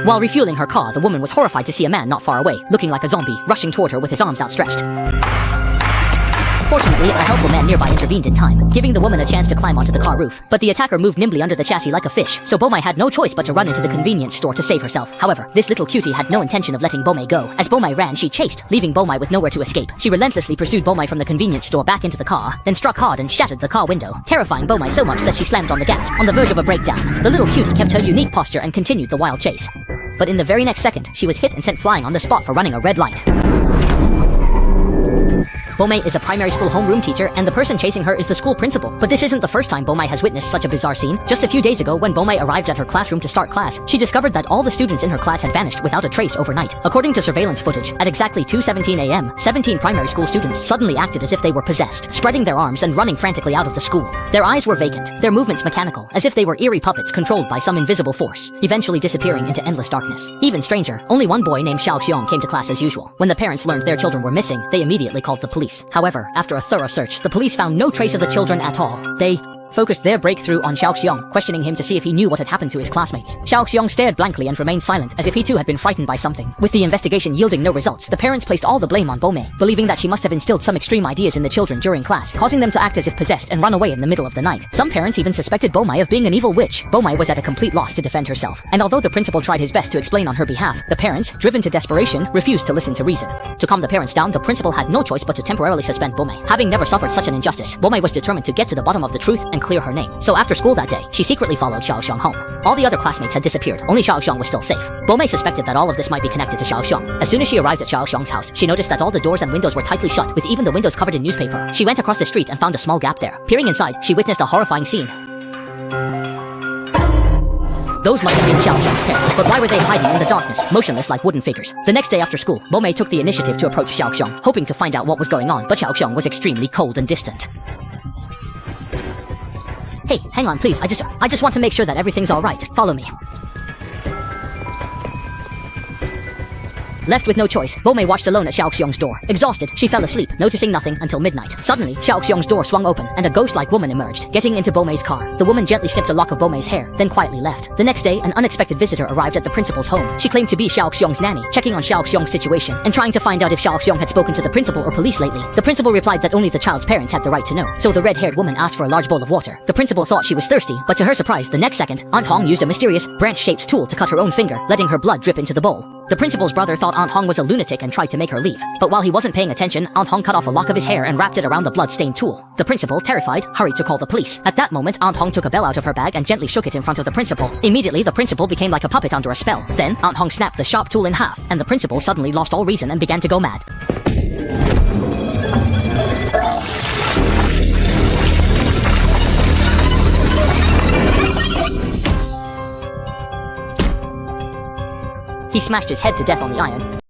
While refueling her car, the woman was horrified to see a man not far away, looking like a zombie, rushing toward her with his arms outstretched. Fortunately, a helpful man nearby intervened in time, giving the woman a chance to climb onto the car roof. But the attacker moved nimbly under the chassis like a fish, so Bomai had no choice but to run into the convenience store to save herself. However, this little cutie had no intention of letting Bomai go. As Bomai ran, she chased, leaving Bomai with nowhere to escape. She relentlessly pursued Bomai from the convenience store back into the car, then struck hard and shattered the car window, terrifying Bomai so much that she slammed on the gas, on the verge of a breakdown. The little cutie kept her unique posture and continued the wild chase. But in the very next second, she was hit and sent flying on the spot for running a red light. Bomai is a primary school homeroom teacher, and the person chasing her is the school principal. But this isn't the first time Bomai has witnessed such a bizarre scene. Just a few days ago, when Bomai arrived at her classroom to start class, she discovered that all the students in her class had vanished without a trace overnight. According to surveillance footage, at exactly 2:17 a.m., 17 primary school students suddenly acted as if they were possessed, spreading their arms and running frantically out of the school. Their eyes were vacant, their movements mechanical, as if they were eerie puppets controlled by some invisible force, eventually disappearing into endless darkness. Even stranger, only one boy named Xiao Xiong came to class as usual. When the parents learned their children were missing, they immediately called the police. However, after a thorough search, the police found no trace of the children at all. They focused their breakthrough on Xiao Xiong, questioning him to see if he knew what had happened to his classmates. Xiao Xiong stared blankly and remained silent, as if he too had been frightened by something. With the investigation yielding no results, the parents placed all the blame on Bomai, believing that she must have instilled some extreme ideas in the children during class, causing them to act as if possessed and run away in the middle of the night. Some parents even suspected Bomai of being an evil witch. Bomai was at a complete loss to defend herself, and although the principal tried his best to explain on her behalf, the parents, driven to desperation, refused to listen to reason. To calm the parents down, the principal had no choice but to temporarily suspend Bomai. Having never suffered such an injustice, Bomai was determined to get to the bottom of the truth and clear her name. So after school that day, she secretly followed Xiao Xiong home. All the other classmates had disappeared, only Xiao Xiong was still safe. Bomai suspected that all of this might be connected to Xiao Xiong. As soon as she arrived at Xiao Xiong's house, she noticed that all the doors and windows were tightly shut, with even the windows covered in newspaper. She went across the street and found a small gap there. Peering inside, she witnessed a horrifying scene. Those must have been Xiao Xiong's parents, but why were they hiding in the darkness, motionless like wooden figures? The next day after school, Bomai took the initiative to approach Xiao Xiong, hoping to find out what was going on, but Xiao Xiong was extremely cold and distant. Hey, hang on please, I just want to make sure that everything's alright. Follow me. Left with no choice, Bomai watched alone at Xiao Xiong's door. Exhausted, she fell asleep, noticing nothing until midnight. Suddenly, Xiao Xiong's door swung open, and a ghost-like woman emerged, getting into Bomai's car. The woman gently snipped a lock of Bomai's hair, then quietly left. The next day, an unexpected visitor arrived at the principal's home. She claimed to be Xiao Xiong's nanny, checking on Xiao Xiong's situation, and trying to find out if Xiao Xiong had spoken to the principal or police lately. The principal replied that only the child's parents had the right to know, so the red-haired woman asked for a large bowl of water. The principal thought she was thirsty, but to her surprise, the next second, Aunt Hong used a mysterious, branch-shaped tool to cut her own finger, letting her blood drip into the bowl. The principal's brother thought Aunt Hong was a lunatic and tried to make her leave. But while he wasn't paying attention, Aunt Hong cut off a lock of his hair and wrapped it around the blood-stained tool. The principal, terrified, hurried to call the police. At that moment, Aunt Hong took a bell out of her bag and gently shook it in front of the principal. Immediately, the principal became like a puppet under a spell. Then, Aunt Hong snapped the sharp tool in half, and the principal suddenly lost all reason and began to go mad. He smashed his head to death on the iron.